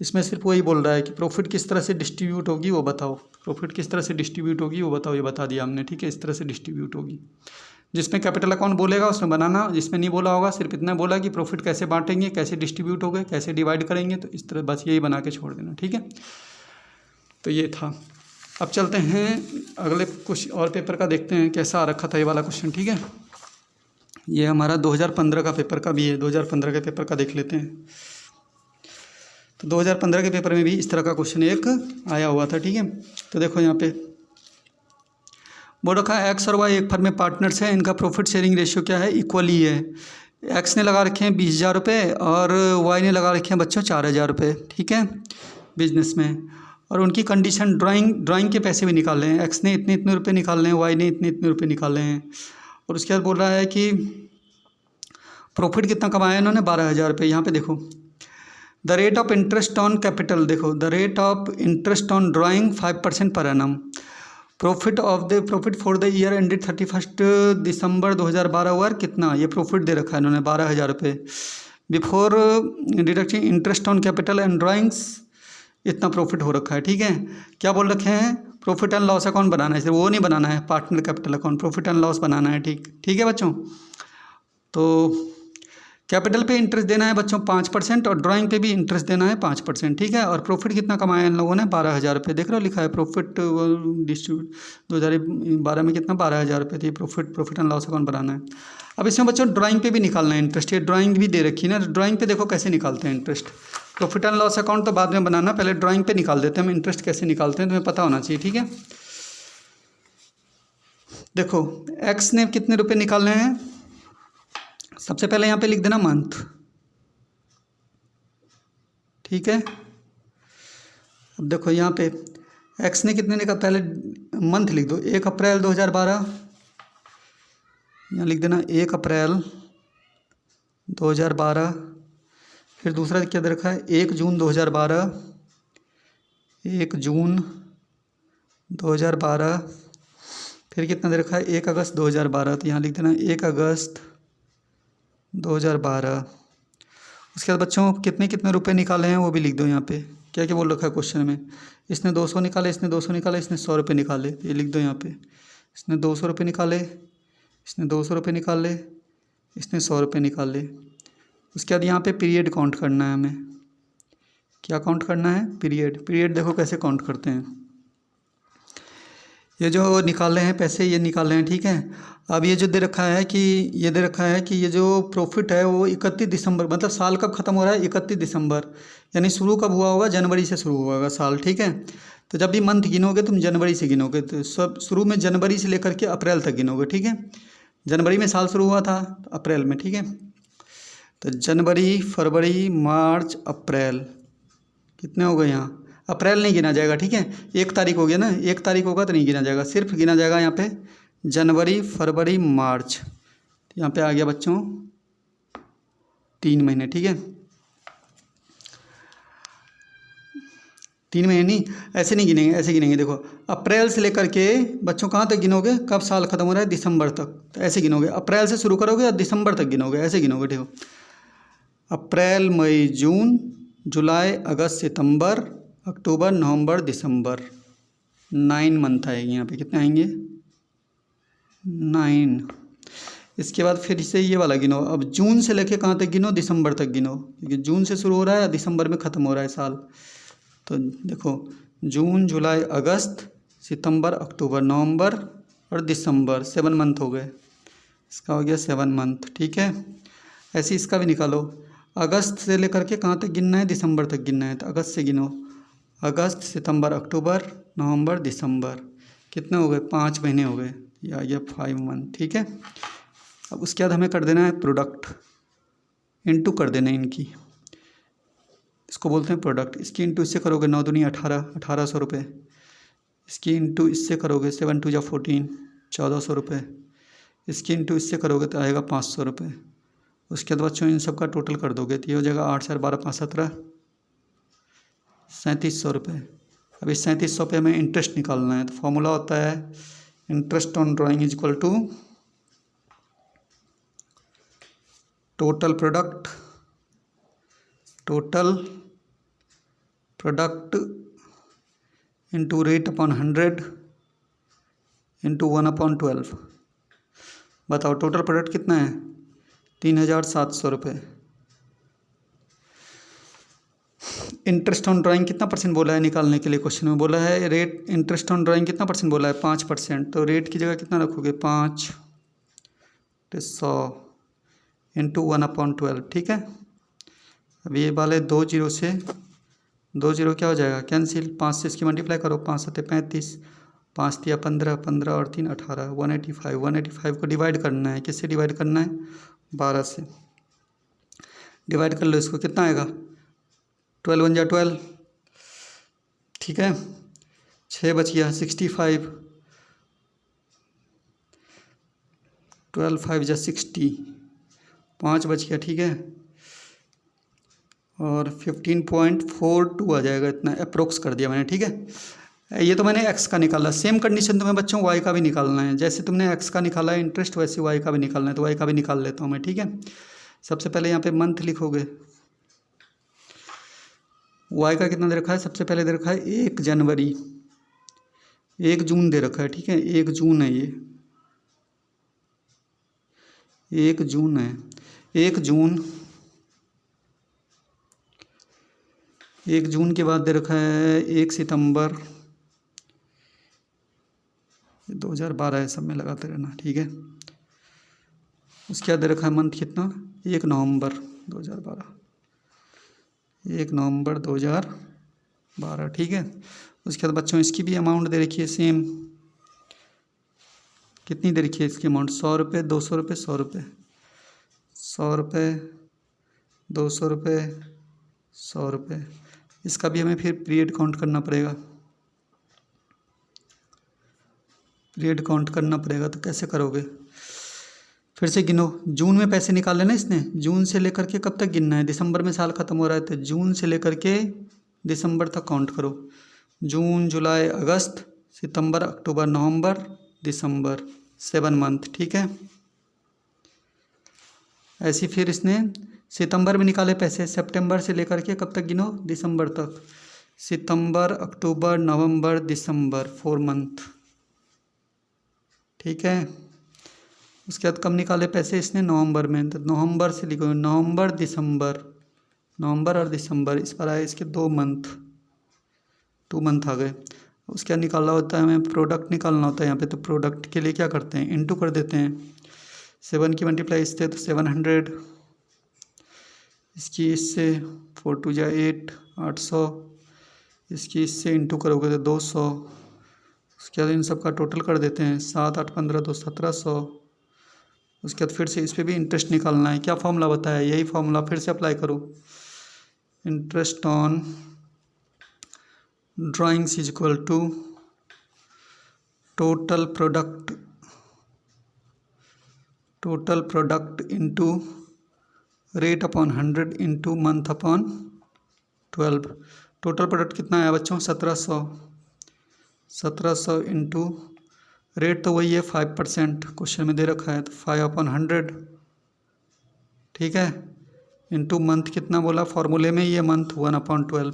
इसमें सिर्फ वही बोल रहा है कि प्रॉफिट किस तरह से डिस्ट्रीब्यूट होगी वो बताओ, प्रॉफिट किस तरह से डिस्ट्रीब्यूट होगी वो बताओ, ये बता दिया हमने, ठीक है। इस तरह से डिस्ट्रीब्यूट होगी, जिसमें कैपिटल अकाउंट बोलेगा उसमें बनाना, जिसमें नहीं बोला होगा सिर्फ इतना बोला कि प्रॉफिट कैसे बांटेंगे, कैसे डिस्ट्रीब्यूट होगा, कैसे डिवाइड करेंगे, तो इस तरह बस यही बना के छोड़ देना, ठीक है। तो ये था। अब चलते हैं अगले कुछ और पेपर का, देखते हैं कैसा आ रखा था ये वाला क्वेश्चन, ठीक है। ये हमारा 2015 का पेपर का भी है, 2015 के पेपर का देख लेते हैं। तो 2015 के पेपर में भी इस तरह का क्वेश्चन एक आया हुआ था, ठीक है। तो देखो यहाँ पे बोल रखा है एक्स और वाई एक फर्म में पार्टनर्स हैं, इनका प्रॉफिट शेयरिंग रेशियो क्या है, इक्वली है। एक्स ने लगा रखे हैं 20,000 रुपये और वाई ने लगा रखे हैं बच्चों 4,000 रुपये, ठीक है, बिजनेस में। और उनकी कंडीशन ड्राइंग के पैसे भी निकाल रहे हैं, एक्स ने इतने इतने रुपये निकाल रहे हैं, वाई ने इतने इतने रुपये निकाल रहे हैं। और उसके बाद बोल रहा है कि प्रॉफिट कितना कमाया इन्होंने, 12,000 रुपये। यहाँ पे देखो the rate of interest on capital, देखो the rate of interest on drawing 5% per annum. Profit for the year ended 31 December 2012 हुआ कितना, ये प्रॉफिट दे रखा है इन्होंने 12,000 रुपये। Before deducting interest on capital and drawings इतना प्रॉफिट हो रखा है, ठीक है। क्या बोल रखे हैं, प्रॉफिट एंड लॉस अकाउंट बनाना है, सिर्फ वो नहीं बनाना है partner capital account, profit and loss बनाना है, ठीक है बच्चों। तो कैपिटल पे इंटरेस्ट देना है बच्चों 5% और ड्राइंग पे भी इंटरेस्ट देना है 5%, ठीक है। और प्रॉफिट कितना कमाया इन लोगों ने, 12,000 रुपये, देख रहे हो लिखा है प्रॉफिट डिस्ट्रीब्यूट 2012 में कितना, 12,000 रुपये थी। प्रॉफिट एंड लॉस अकाउंट बनाना है। अब इसमें बच्चों ड्राइंग पे भी निकालना है इंटरेस्ट, ये ड्राइंग भी दे रखी है ना। ड्राइंग पे देखो कैसे निकालते हैं interest, profit and loss account तो बाद में बनाना, पहले ड्राइंग पे निकाल देते हैं हम इंटरेस्ट कैसे निकालते हैं, तुम्हें पता होना चाहिए, ठीक है। देखो एक्स ने कितने रुपए निकालने हैं, सबसे पहले यहाँ पे लिख देना मंथ, ठीक है। अब देखो यहाँ पे एक्स ने कितने निकाल, पहले मंथ लिख दो, 1 अप्रैल 2012, यहाँ लिख देना 1 अप्रैल 2012। फिर दूसरा क्या दे रखा है, 1 जून 2012, 1 जून 2012। फिर कितना दे रखा है, 1 अगस्त 2012, तो यहाँ लिख देना 1 अगस्त 2012। उसके बाद बच्चों कितने कितने रुपए निकाले हैं वो भी लिख दो यहाँ पे, क्या क्या बोल रखा है क्वेश्चन में। इसने 200 निकाले, इसने 200 निकाले, इसने 100 रुपये निकाले, ये लिख दो यहाँ पे। इसने 200 रुपये निकाले, इसने 200 रुपये निकाले, इसने 100 रुपये निकाले। उसके बाद यहाँ पे पीरियड काउंट करना है हमें, क्या काउंट करना है, पीरियड देखो कैसे काउंट करते हैं। ये जो निकाल रहे हैं पैसे, ये निकाल रहे हैं, ठीक है। अब ये जो दे रखा है कि ये दे रखा है कि ये जो प्रॉफिट है वो 31 दिसंबर, मतलब साल कब ख़त्म हो रहा है, 31 दिसंबर, यानी शुरू कब हुआ होगा, जनवरी से शुरू हुआ होगा साल, ठीक है। तो जब भी मंथ गिनोगे तुम जनवरी से गिनोगे, तो सब शुरू में जनवरी से लेकर के अप्रैल तक गिनोगे, ठीक है। जनवरी में साल शुरू हुआ था, अप्रैल में, ठीक है। तो जनवरी, फरवरी, मार्च, अप्रैल, कितने हो गए यहाँ, अप्रैल नहीं गिना जाएगा, ठीक है। 1 तारीख हो गया ना, 1 तारीख होगा तो नहीं गिना जाएगा, सिर्फ गिना जाएगा यहाँ पे जनवरी, फरवरी, मार्च। यहाँ पे आ गया बच्चों 3 महीने, ठीक है। 3 महीने नहीं, ऐसे नहीं गिनेंगे, ऐसे गिनेंगे। देखो अप्रैल से लेकर के बच्चों कहाँ तक गिनोगे, कब साल ख़त्म हो रहा है, दिसंबर तक, तो ऐसे गिनोगे। अप्रैल से शुरू करोगे और दिसंबर तक गिनोगे, ऐसे गिनोगे, देखो अप्रैल, मई, जून, जुलाई, अगस्त, सितंबर, अक्टूबर, नवंबर, दिसंबर, 9 मंथ आएंगे यहाँ पे, कितने आएंगे, 9। इसके बाद फिर से ये वाला गिनो, अब जून से लेके कहाँ तक गिनो, दिसंबर तक गिनो, क्योंकि जून से शुरू हो रहा है, दिसंबर में ख़त्म हो रहा है साल। तो देखो जून, जुलाई, अगस्त, सितंबर, अक्टूबर, नवंबर और दिसंबर, 7 मंथ हो गए, इसका हो गया 7 मंथ, ठीक है। ऐसे इसका भी निकालो, अगस्त से लेकर के कहाँ तक गिनना है, दिसंबर तक गिनना है, तो अगस्त से गिनो, अगस्त, सितंबर, अक्टूबर, नवंबर, दिसंबर, कितने हो गए, 5 महीने हो गए, ये आ गया 5 मंथ, ठीक है। अब उसके बाद हमें कर देना है प्रोडक्ट, इनटू कर देना है इनकी, इसको बोलते हैं प्रोडक्ट। इसकी इनटू इससे करोगे 9 दूनी 18, 1800 रुपये। इसकी इनटू इससे करोगे 7 2 14, 1400 रुपये। इसकी इनटू इससे करोगे तो आएगा 500 रुपये। उसके बाद बच्चों इन सब का टोटल कर दोगे तो ये हो जाएगा 8 4 12 5 17, 3700 रुपये। अब इस 3700 पे हमें इंटरेस्ट निकालना है, तो फॉर्मूला होता है interest on drawing is equal to total product, total product into rate upon 100 into 1/12। बताओ टोटल प्रोडक्ट कितना है? 3700 रुपये। इंटरेस्ट ऑन ड्राइंग कितना परसेंट बोला है निकालने के लिए? क्वेश्चन में बोला है रेट इंटरेस्ट ऑन ड्राइंग कितना परसेंट बोला है? 5%। तो रेट की जगह कितना रखोगे? 5/100 इंटू 1/12। ठीक है। अब ये वाले 2 जीरो से 2 जीरो क्या हो जाएगा? कैंसिल। 5 से इसकी मल्टीप्लाई करो। 5 7 35, 5 3 15, 15 और 3 18, 185। 185 को डिवाइड करना है। किससे डिवाइड करना है? 12 से। डिवाइड कर लो इसको, कितना आएगा? 12 1 जा 12। ठीक है। 6 बच गया 65। 12 5 जा 60। 5 बच गया। ठीक है। और 15.42 आ जाएगा। इतना अप्रोक्स कर दिया मैंने। ठीक है। ये तो मैंने एक्स का निकाला। सेम कंडीशन तुम्हें बच्चों वाई का भी निकालना है। जैसे तुमने एक्स का निकाला है इंटरेस्ट, वैसे वाई का भी निकालना है। तो वाई का भी निकाल लेता हूँ मैं। ठीक है। सबसे पहले यहाँ पे मंथ लिखोगे। वाई का कितना दे रखा है? सबसे पहले दे रखा है 1 जनवरी। 1 जून दे रखा है। ठीक है। 1 जून है ये। 1 जून है। 1 जून। 1 जून के बाद दे रखा है 1 सितंबर। 2012 है, सब में लगाते रहना। ठीक है। उसके बाद दे रखा है मंथ कितना? 1 नवंबर 2012। 1 नवंबर 2012। ठीक है। उसके बाद बच्चों इसकी भी अमाउंट दे रखी है सेम। कितनी दे रखी है इसकी अमाउंट? 100 रुपये, 200 रुपये, 100 रुपये। 100 रुपये, 200 रुपये, 100 रुपये। इसका भी हमें फिर पीरियड काउंट करना पड़ेगा। पीरियड काउंट करना पड़ेगा। तो कैसे करोगे? फिर से गिनो। जून में पैसे निकाले ना इसने। जून से लेकर के कब तक गिनना है? दिसंबर में साल खत्म हो रहा है, तो जून से लेकर के दिसंबर तक काउंट करो। जून, जुलाई, अगस्त, सितंबर, अक्टूबर, नवंबर, दिसंबर, 7 मंथ। ठीक है। ऐसी फिर इसने सितंबर में निकाले पैसे। सितंबर से लेकर के कब तक गिनो? दिसंबर तक। सितंबर, अक्टूबर, नवंबर, दिसंबर, 4 मंथ। ठीक है। उसके बाद कब निकाले पैसे इसने? नवंबर में। तो नवंबर से लिखो, नवंबर, दिसंबर। नवंबर और दिसंबर इस पर आए इसके 2 मंथ। 2 मंथ आ गए। उसके बाद निकालना होता है हमें, प्रोडक्ट निकालना होता है यहाँ पे। तो प्रोडक्ट के लिए क्या करते हैं? इंटू कर देते हैं। 7 की मल्टीप्लाई इससे तो 700। इसकी इससे 4 2 जा 8, 800। इसकी इससे इंटू करोगे तो 200। उसके बाद इन सब का टोटल कर देते हैं। 7 8 15 2 1700। उसके बाद फिर से इस पर भी इंटरेस्ट निकालना है। क्या फॉर्मूला बताया? यही फॉर्मूला फिर से अप्लाई करो। Interest on drawings is equal to total product into rate upon 100 into month upon 12। Total product कितना आया बच्चों? 1700। 1700 इंटू रेट तो वही है 5%, क्वेश्चन में दे रखा है। तो 5/100। ठीक है। इंटू मंथ कितना बोला? फॉर्मूले में ये मंथ 1/12।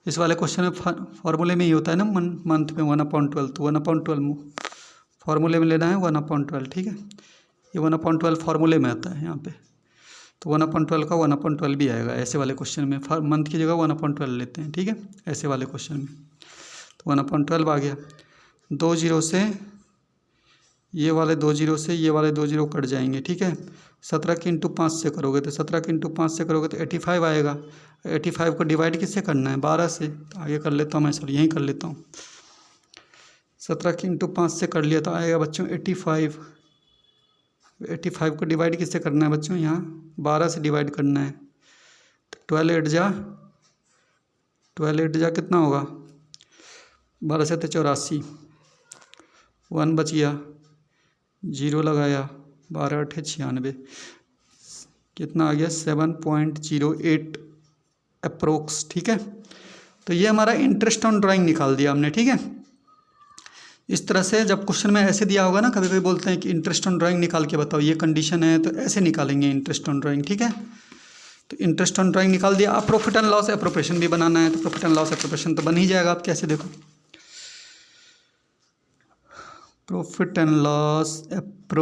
इस वाले क्वेश्चन में फॉर्मूले में ही होता है ना मंथ में 1/12। तो 1/12 फॉर्मूले में लेना है 1/12। ठीक है। ये 1/12 फॉर्मूले में आता है यहाँ पे। तो 1/12 का 1/12 भी आएगा ऐसे वाले क्वेश्चन में। मंथ की जगह 1/12 लेते हैं। ठीक है। ऐसे वाले क्वेश्चन में तो 1/12 आ गया। 2 जीरो से ये वाले 2 जीरो से ये वाले 2 जीरो कट जाएंगे। ठीक है। 17 की इंटू 5 से करोगे तो 17 की इंटू 5 से करोगे तो 85 आएगा। 85 को डिवाइड किससे करना है? 12 से। तो आगे कर लेता हूँ मैं, सॉरी यहीं कर लेता हूँ। 17 की इंटू 5 से कर लिया तो आएगा बच्चों 85। 85 को डिवाइड किससे करना है बच्चों? यहाँ 12 से डिवाइड करना है। तो 12 8 जा कितना होगा? 12 से 84। 1 बच गया, 0 लगाया, 12 8 96। कितना आ गया? 7.08 अप्रोक्स। ठीक है। तो ये हमारा इंटरेस्ट ऑन ड्राइंग निकाल दिया हमने। ठीक है। इस तरह से जब क्वेश्चन में ऐसे दिया होगा ना, कभी कभी बोलते हैं कि इंटरेस्ट ऑन ड्राइंग निकाल के बताओ, ये कंडीशन है तो ऐसे निकालेंगे इंटरेस्ट ऑन ड्राइंग। ठीक है। तो इंटरेस्ट ऑन ड्राइंग निकाल दिया। अब प्रॉफिट एंड लॉस एप्रोप्रिएशन भी बनाना है, तो प्रॉफिट एंड लॉस एप्रोप्रिएशन तो बन ही जाएगा। आप कैसे देखो, profit and loss appropriation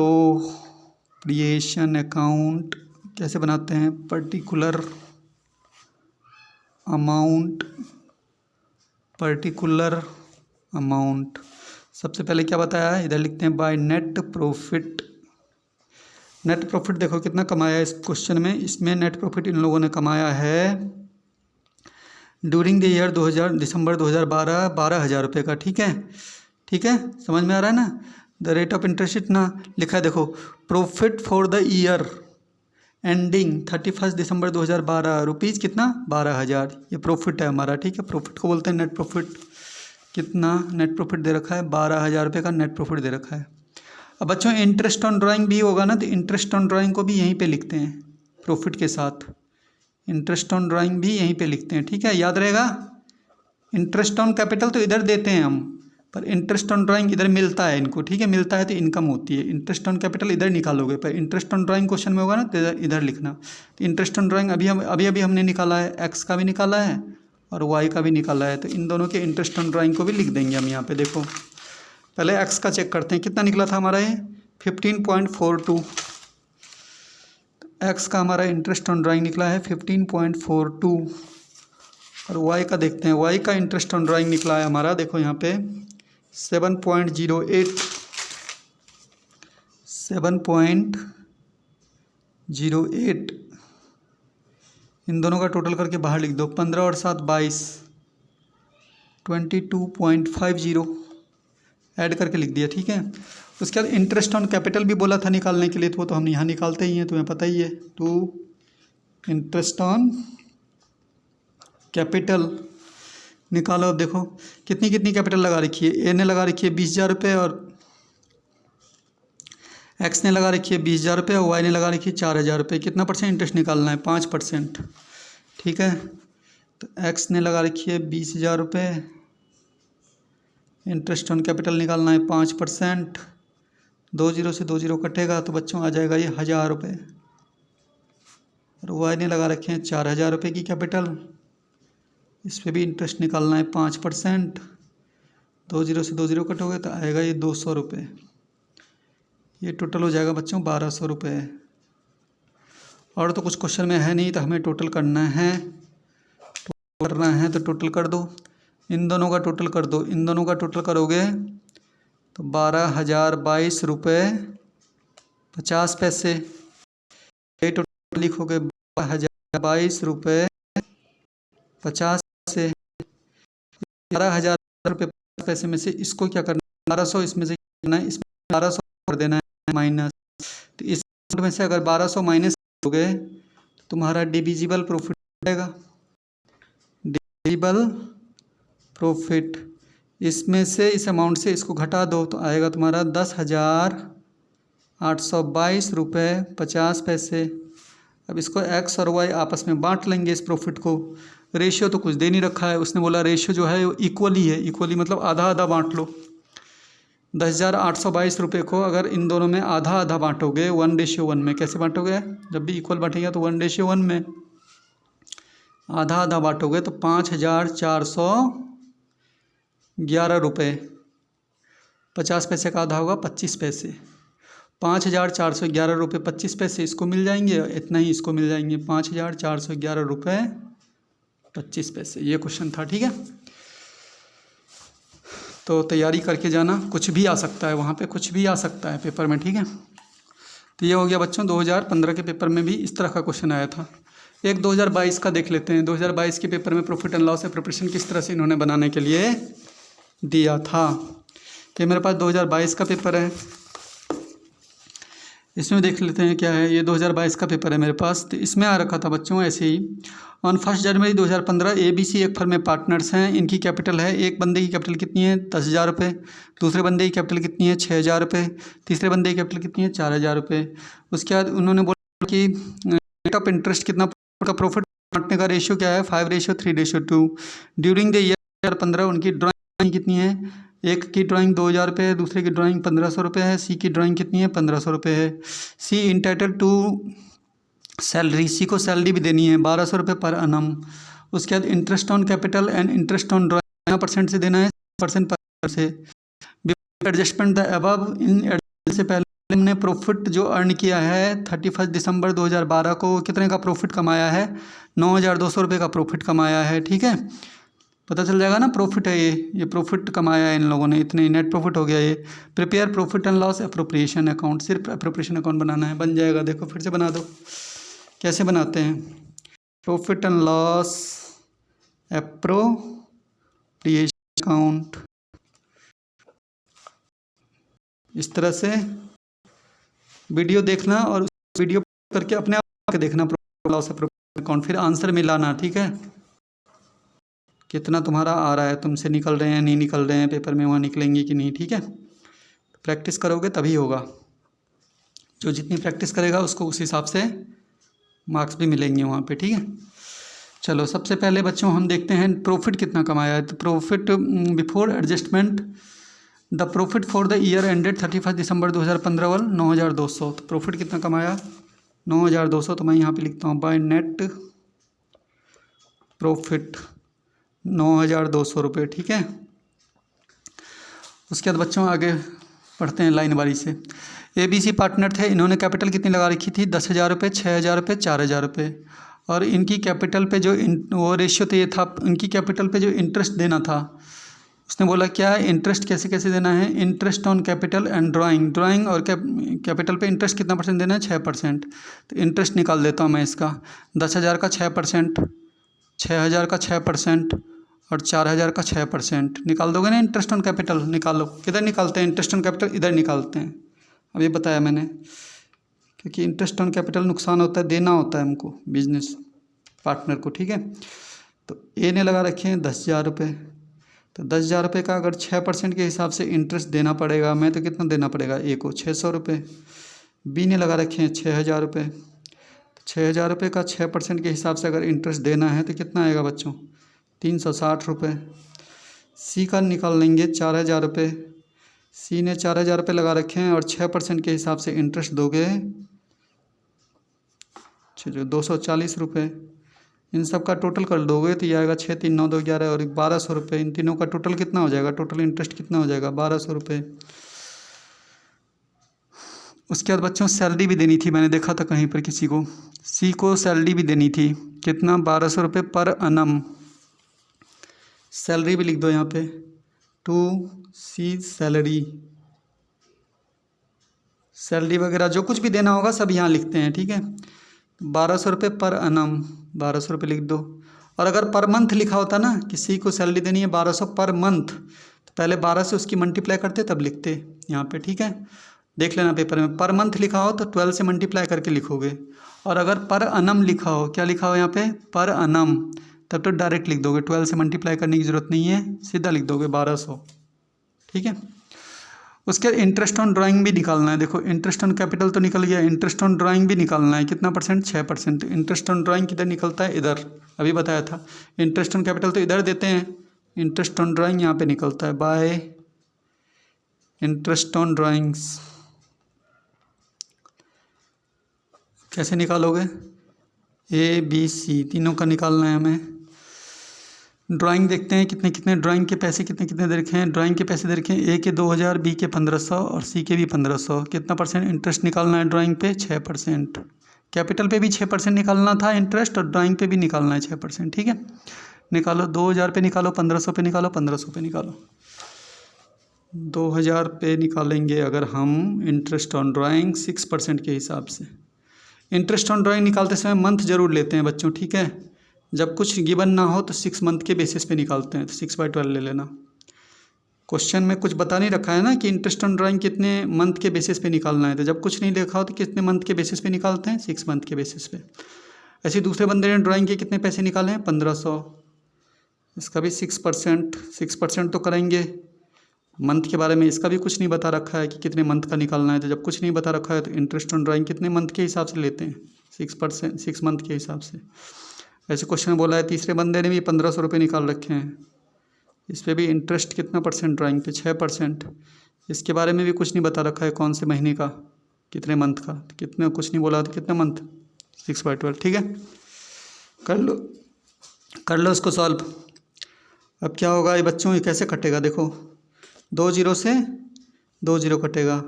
account कैसे बनाते हैं, पर्टिकुलर अमाउंट। सबसे पहले क्या बताया है, इधर लिखते हैं by net profit. Net profit देखो कितना कमाया है इस क्वेश्चन में, इसमें नेट प्रॉफिट इन लोगों ने कमाया है ड्यूरिंग द ईयर 2000 दिसंबर 2012 12,000 रुपये का। ठीक है, ठीक है, समझ में आ रहा है ना। द रेट ऑफ इंटरेस्ट इतना लिखा है, देखो profit for the year ending 31 December 2012 rupees कितना 12,000, ये प्रॉफिट है हमारा। ठीक है, प्रॉफिट को बोलते हैं नेट प्रॉफिट। कितना नेट प्रॉफिट दे रखा है, 12,000 रुपये का नेट प्रॉफिट दे रखा है। अब बच्चों इंटरेस्ट ऑन ड्राइंग भी होगा ना, तो इंटरेस्ट ऑन ड्राइंग को भी यहीं पे लिखते हैं प्रॉफिट के साथ, इंटरेस्ट ऑन ड्राइंग भी यहीं पे लिखते हैं। ठीक है, याद रहेगा। इंटरेस्ट ऑन कैपिटल तो इधर देते हैं हम, पर इंटरेस्ट ऑन ड्राइंग इधर मिलता है इनको। ठीक है, मिलता है तो इनकम होती है। इंटरेस्ट ऑन कैपिटल इधर निकालोगे, पर इंटरेस्ट ऑन ड्राइंग क्वेश्चन में होगा ना, तो इधर लिखना। तो इंटरेस्ट ऑन ड्राइंग अभी हमने निकाला है, एक्स का भी निकाला है और वाई का भी निकाला है, तो इन दोनों के इंटरेस्ट ऑन ड्राइंग को भी लिख देंगे हम यहाँ पे। देखो पहले एक्स का चेक करते हैं, कितना निकला था हमारा ये 15.42। एक्स का हमारा इंटरेस्ट ऑन ड्राइंग निकला है 15.42। और वाई का देखते हैं, वाई का इंटरेस्ट ऑन ड्राइंग निकला है हमारा, देखो यहाँ पे 7.08। 7.08 इन दोनों का टोटल करके बाहर लिख दो, 15 और 7 22, 22.50 ऐड करके लिख दिया। ठीक है, उसके बाद इंटरेस्ट ऑन कैपिटल भी बोला था निकालने के लिए, तो वो तो हम यहाँ निकालते ही हैं, तुम्हें पता ही है। तो इंटरेस्ट ऑन कैपिटल निकालो। अब देखो कितनी कितनी कैपिटल लगा रखी है, ए ने लगा रखी है 20,000 रुपये, और एक्स ने लगा रखी है 20,000 रुपये, और वाई ने लगा रखी है 4,000 रुपये। कितना परसेंट इंटरेस्ट निकालना है, 5%। ठीक है, तो एक्स ने लगा रखी है 20,000 रुपये, इंटरेस्ट ऑन कैपिटल निकालना है 5%। 2 0 से 2 0 कटेगा तो बच्चों आ जाएगा ये 1,000 रुपये। और वाई ने लगा रखे हैं 4,000 रुपये की कैपिटल, इस पर भी इंटरेस्ट निकालना है 5%। 2 0 से 2 0 कटोगे तो आएगा ये 200 रुपये। ये टोटल हो जाएगा बच्चों 1,200 रुपये। और तो कुछ क्वेश्चन में है नहीं, तो हमें टोटल करना है। तो टोटल कर दो, इन दोनों का टोटल कर दो। इन दोनों का टोटल करोगे तो 12,022 रुपये 50 पैसे। ये टोटल लिखोगे 12,022 रुपये 50 से 11,000 रुपये पैसे में से इसको क्या करना है, 1200 इसमें से करना है, इसमें 1200 कर देना है माइनस। तो इस में से अगर 1200 माइनस करोगे तो तुम्हारा डिविजिबल प्रॉफिट आएगा, डिविजिबल प्रॉफिट। इसमें से इस अमाउंट से इसको घटा दो तो आएगा तुम्हारा 10,822 रुपये 50 पैसे। अब इसको एक्स और वाई आपस में बांट लेंगे इस प्रॉफिट को। रेशियो तो कुछ दे नहीं रखा है, उसने बोला रेशियो जो है वो इक्वली है, इक्वली मतलब आधा आधा बांट लो। 10,822 रुपये को अगर इन दोनों में आधा आधा बांटोगे 1:1 में, कैसे बांटोगे, जब भी इक्वल बांटेंगे तो 1:1 में आधा आधा बांटोगे तो 5,411 रुपये 50 पैसे का आधा होगा 25 पैसे। 5,411 रुपये 25 पैसे इसको मिल जाएंगे, इतना ही इसको मिल जाएंगे, 5,411 रुपये 25 पैसे। ये क्वेश्चन था। ठीक है, तो तैयारी करके जाना, कुछ भी आ सकता है वहाँ पे, कुछ भी आ सकता है पेपर में। ठीक है, तो ये हो गया बच्चों 2015 के पेपर में भी इस तरह का क्वेश्चन आया था। एक 2022 का देख लेते हैं। 2022 के पेपर में प्रॉफिट एंड लॉस एप्रोप्रिएशन किस तरह से इन्होंने बनाने के लिए दिया था। ये मेरे पास 2022 का पेपर है, इसमें देख लेते हैं क्या है। ये 2022 का पेपर है मेरे पास, तो इसमें आ रखा था बच्चों ऐसे ही, ऑन 1 जनवरी 2015 ABC एक फर्म में पार्टनर्स हैं, इनकी कैपिटल है, एक बंदे की कैपिटल कितनी है 10,000 रुपये, दूसरे बंदे की कैपिटल कितनी है 6,000 रुपये, तीसरे बंदे की कैपिटल कितनी है 4,000 रुपये। उसके बाद उन्होंने बोला कि रेट ऑफ इंटरेस्ट कितना का, प्रॉफिट बांटने का रेशियो क्या है 5:2 ड्यूरिंग द ईयर 15 उनकी ड्राइंग कितनी है, एक की ड्राइंग 2,000 रुपये है, दूसरे की ड्राइंग 1,500 रुपये है, सी की ड्राइंग कितनी है 1,500 रुपये है। सी इंटाइटल टू सैलरी, सी को सैलरी भी देनी है 1200 रुपये पर annum। उसके बाद interest on capital and interest on drawing % से देना है, % पर से। Adjustment the above, in adjustment से पहले हमने प्रॉफिट जो अर्न किया है 31 दिसंबर 2012 को कितने का प्रॉफिट कमाया है, 9200 रुपये का प्रॉफिट कमाया है। ठीक है, पता चल जाएगा ना, प्रॉफिट है ये प्रॉफिट कमाया है इन लोगों ने, इतने नेट प्रॉफिट हो गया ये। Prepare profit and loss appropriation account, सिर्फ अप्रोप्रिएशन अकाउंट बनाना है, बन जाएगा। देखो फिर से बना दो, कैसे बनाते हैं। Profit and loss appropriation account, इस तरह से वीडियो देखना और वीडियो करके अपने आप देखना प्रॉफिट लॉस अकाउंट, फिर आंसर मिलाना। ठीक है, कितना तुम्हारा आ रहा है, तुमसे निकल रहे हैं नहीं निकल रहे हैं, पेपर में वहाँ निकलेंगे कि नहीं। ठीक है, प्रैक्टिस करोगे तभी होगा, जो जितनी प्रैक्टिस करेगा उसको उस हिसाब से मार्क्स भी मिलेंगे वहाँ पे। ठीक है, चलो सबसे पहले बच्चों हम देखते हैं प्रॉफिट कितना कमाया है। तो profit before adjustment, the profit for the year ended 31 दिसंबर 2015 वाल 9200। तो प्रॉफिट कितना कमाया, 9200। तो मैं यहाँ पे लिखता हूँ बाय नेट प्रॉफिट 9200 रुपये। ठीक है, उसके बाद बच्चों आगे पढ़ते हैं लाइन वारी से। ABC पार्टनर थे, इन्होंने कैपिटल कितनी लगा रखी थी, 10,000 रुपये, 6,000 रुपये, 4,000 रुपये। और इनकी कैपिटल पे जो वो रेशियो तो ये था, इनकी कैपिटल पे जो इंटरेस्ट देना था, उसने बोला क्या है, इंटरेस्ट कैसे कैसे देना है, interest on capital and drawing और कैपिटल पे इंटरेस्ट कितना % देना है, 6%। तो इंटरेस्ट निकाल देता हूँ मैं इसका, 10,000 का 6%, 6,000 का 6% और 4,000 का 6%। निकाल दोगे ना इंटरेस्ट ऑन कैपिटल, निकालो। किधर निकालते हैं इंटरेस्ट ऑन कैपिटल, इधर निकालते हैं, अब ये बताया मैंने, क्योंकि इंटरेस्ट ऑन कैपिटल नुकसान होता है, देना होता है हमको बिजनेस पार्टनर को। ठीक है, तो ए ने लगा रखे हैं 10,000 रुपये। तो 10,000 रुपये का अगर 6% के हिसाब से इंटरेस्ट देना पड़ेगा मैं, तो कितना देना पड़ेगा, ए को 600 रुपये। बी ने लगा रखे हैं 6,000 रुपये। तो 6,000 रुपये का 6% के हिसाब से अगर इंटरेस्ट देना है तो कितना आएगा बच्चों, 360 रुपये। सी का निकाल लेंगे 4,000 रुपये। सी ने 4,000 रुपये लगा रखे हैं और 6% के हिसाब से इंटरेस्ट दोगे, जो 240 रुपये। इन सब का टोटल कर दोगे तो ये आएगा 6, 3, 9, 2, 11 और 1,200 रुपये। इन तीनों का टोटल कितना हो जाएगा, टोटल इंटरेस्ट कितना हो जाएगा, 1,200 रुपये। उसके बाद बच्चों सैलरी भी देनी थी, मैंने देखा था कहीं पर किसी को, सी को सैलरी भी देनी थी, कितना, 1,200 रुपये पर annum। सैलरी भी लिख दो यहाँ पे, टू सी सैलरी, सैलरी वगैरह जो कुछ भी देना होगा सब यहाँ लिखते हैं। ठीक है, 1,200 रुपये पर annum, 1,200 रुपये लिख दो। और अगर पर मंथ लिखा होता ना, किसी को सैलरी देनी है 1,200 पर मंथ, तो पहले 12 से उसकी मल्टीप्लाई करते तब लिखते यहाँ पे। ठीक है, देख लेना पेपर में, पर मंथ लिखा हो तो 12 से मल्टीप्लाई करके लिखोगे। और अगर पर annum लिखा हो, क्या लिखा हो यहाँ पे, पर annum, तब तो डायरेक्ट लिख दोगे, 12 से मल्टीप्लाई करने की ज़रूरत नहीं है, सीधा लिख दोगे 1,200। ठीक है, उसके बाद इंटरेस्ट ऑन ड्राइंग भी निकालना है। देखो इंटरेस्ट ऑन कैपिटल तो निकल गया, इंटरेस्ट ऑन ड्राइंग भी निकालना है, कितना %, 6%। इंटरेस्ट ऑन ड्राइंग किधर निकलता है, इधर, अभी बताया था। इंटरेस्ट ऑन कैपिटल तो इधर देते हैं, इंटरेस्ट ऑन ड्राइंग यहाँ पे निकलता है बाय इंटरेस्ट ऑन ड्राइंग्स। कैसे निकालोगे, ABC तीनों का निकालना है हमें। ड्राइंग देखते हैं कितने कितने, ड्राइंग के पैसे कितने कितने दे रखे हैं। ड्राइंग के पैसे दे रखे हैं, ए के 2,000, बी के 1,500 और सी के भी 1,500। कितना % इंटरेस्ट निकालना है ड्राइंग पे, 6%। कैपिटल पे भी 6% निकालना था इंटरेस्ट, और ड्राइंग पे भी निकालना है 6%। ठीक है, निकालो, 2,000 पे निकालो, 1,500 पे निकालो, 1,500 पे निकालो। 2,000 पे निकालेंगे अगर हम इंटरेस्ट ऑन ड्राइंग 6% के हिसाब से। इंटरेस्ट ऑन ड्राइंग निकालते समय मंथ जरूर लेते हैं बच्चों। ठीक है, जब कुछ गिवन ना हो तो 6 मंथ के बेसिस पे निकालते हैं, तो 6/12 ले लेना। क्वेश्चन में कुछ बता नहीं रखा है ना कि इंटरेस्ट ऑन ड्राइंग कितने मंथ के बेसिस पे निकालना है, तो जब कुछ नहीं देखा हो तो कितने मंथ के बेसिस पे निकालते हैं, 6 मंथ के बेसिस पे। ऐसे दूसरे बंदे ने ड्राइंग के कितने पैसे निकाले हैं, 1,500, इसका भी 6% तो करेंगे। मंथ के बारे में इसका भी कुछ नहीं बता रखा है कि कितने मंथ का निकालना है, तो जब कुछ नहीं बता रखा है तो इंटरेस्ट ऑन ड्राइंग कितने मंथ के हिसाब से लेते हैं, 6 मंथ के हिसाब से। ऐसे क्वेश्चन बोला है, तीसरे बंदे ने भी 1,500 रुपये निकाल रखे हैं, इस पर भी इंटरेस्ट कितना % ड्राइंग पे, 6%। इसके बारे में भी कुछ नहीं बता रखा है, कौन से महीने का, कितने मंथ का, कितने कुछ नहीं बोला, तो कितने मंथ, 6/12, ठीक है। कर लो इसको सॉल्व। अब क्या होगा ये बच्चों, ये कैसे कटेगा देखो, 2 जीरो से 2 जीरो कटेगा,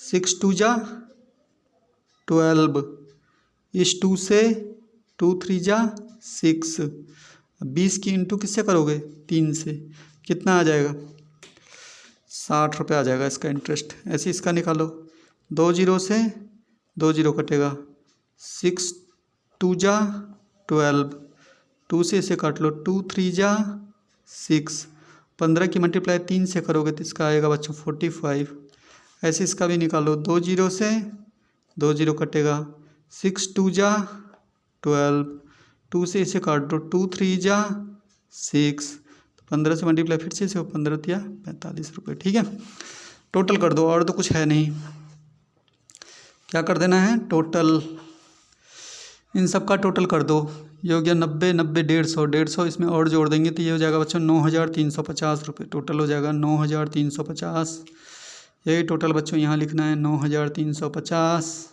6 2 जा 12, इस 2 से 2 3 जा 6, 20 की इंटू किससे करोगे 3 से, कितना आ जाएगा 60 रुपये आ जाएगा इसका इंटरेस्ट। ऐसे इसका निकालो, 2 जीरो से 2 जीरो कटेगा, 6 2 जा 12, 2 से इसे काट लो, 2 3 जा 6, 15 की मल्टीप्लाई 3 से करोगे तो इसका आएगा बच्चों 45। ऐसे इसका भी निकालो, 2 जीरो से 2 जीरो कटेगा, 6 2 जा 12, 2 से इसे काट दो, 2 3 जा 6, 15 से मल्टीप्लाई फिर से 15 दिया 45 रुपये, ठीक है। टोटल कर दो, और तो कुछ है नहीं, क्या कर देना है टोटल, इन सब का टोटल कर दो। ये हो गया 90 90 150, इसमें और जोड़ देंगे तो ये हो जाएगा बच्चों 9,350 रुपये टोटल हो जाएगा, 9,350। यही टोटल बच्चों यहाँ लिखना है 9,350।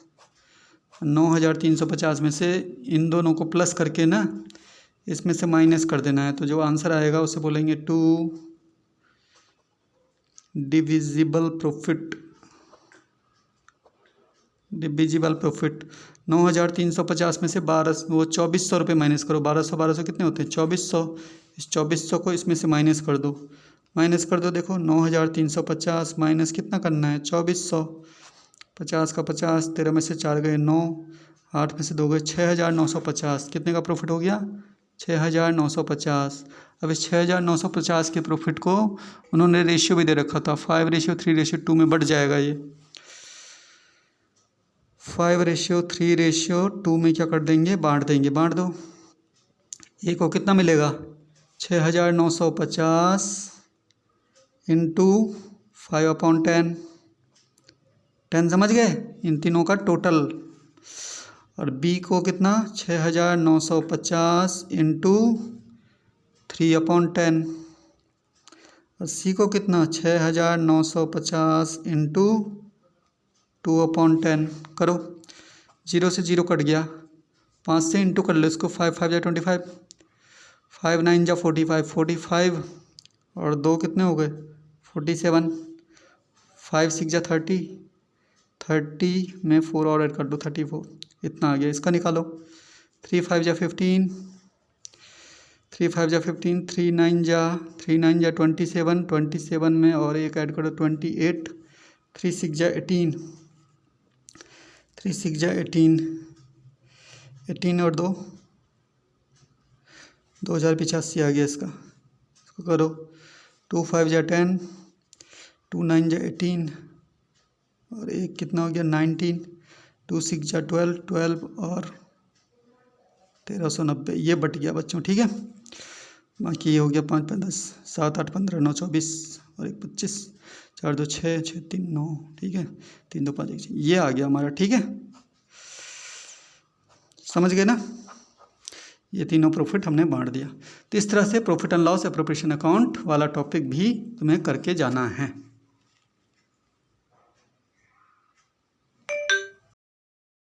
9,350 में से इन दोनों को प्लस करके ना इसमें से माइनस कर देना है, तो जो आंसर आएगा उसे बोलेंगे टू डिविजिबल प्रॉफिट। 9,350 में से 2400 रुपये माइनस करो, 1200 कितने होते हैं 2400, इस 2400 को इसमें से माइनस कर दो, देखो 9,350 माइनस कितना करना है 2400, 50 का 50, 13 में से 4 गए 9, 8 में से 2 गए 6,950, कितने का प्रॉफिट हो गया 6,950। अब इस 6,950 के प्रॉफिट को उन्होंने रेशियो भी दे रखा था, 5:3:2 में बढ़ जाएगा ये, 5:3:2 में क्या कर देंगे बांट दो। एक को कितना मिलेगा 6,950 इंटू 5/10, 10 समझ गए, इन तीनों का टोटल। और बी को कितना 6,950 इंटू 3/10, और सी को कितना 6,950 इंटू 2/10। करो, 0 से 0 कट गया, 5 से इंटू कर लो इसको, 5 5 जा 25, 5 9 जा 45, और 2 कितने हो गए 47, 5 6 जा 30 में 4 और ऐड कर दो 34, इतना आ गया। इसका निकालो, 3 5 जा 15, 3 9 जा 27 में और एक ऐड करो 28, 3 6 जा 18, 18 और 2 2085 आ गया इसका करो। 2 5 जा 10, 2 9 जा 18 और एक कितना हो गया 19, 2 6 जा 12 और 1390, ये बट गया बच्चों, ठीक है। बाकी ये हो गया 5 5 10 7 8 15 9 24 और 1 25, 4 2 6 6 3 9, ठीक है, 3 2 5 1, ये आ गया हमारा, ठीक है। समझ गए ना, ये तीनों प्रॉफिट हमने बांट दिया। तो इस तरह से profit and loss appropriation account वाला टॉपिक भी तुम्हें करके जाना है।